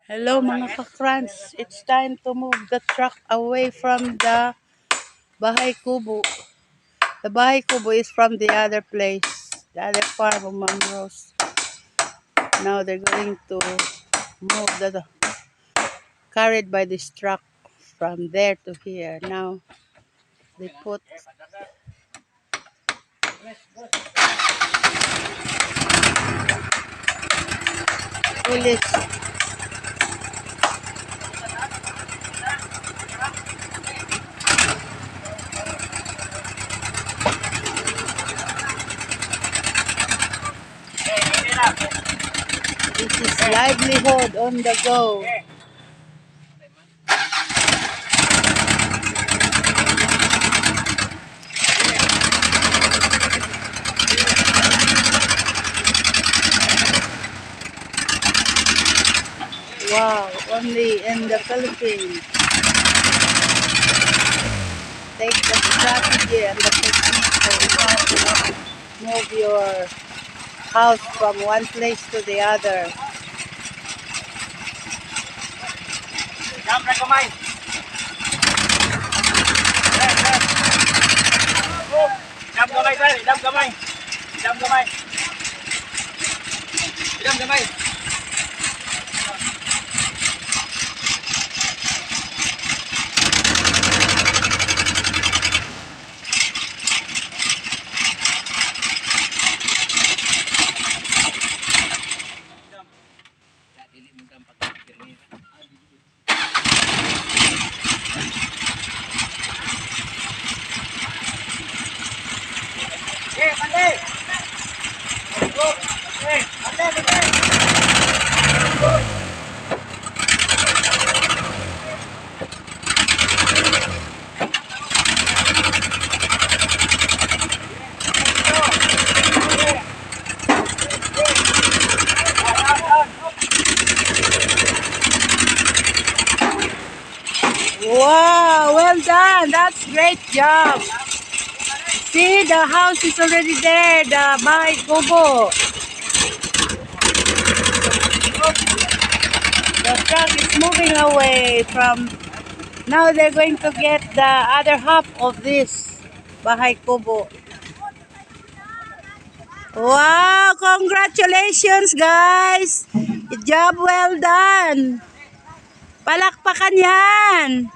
Hello mga ka-crunch, it's time to move the truck away from the Bahay Kubo. The Bahay Kubo is from the other place, the other farm of Mom Rose. Now they're going to move the carried by this truck from there to here. Now they put police. This is livelihood on the go. Wow, only in the Philippines. Take the strategy and the technique on how to move your house from one place to the other. Jump na kamay. Jump kamay, sir. Jump kamay. Jump kamay. Jump kamay. Wow, well done. That's great job. See, the house is already there, the Bahay Kubo. The truck is moving away from, now they're going to get the other half of this Bahay Kubo. Wow, congratulations guys. Job well done. Palakpakan yan.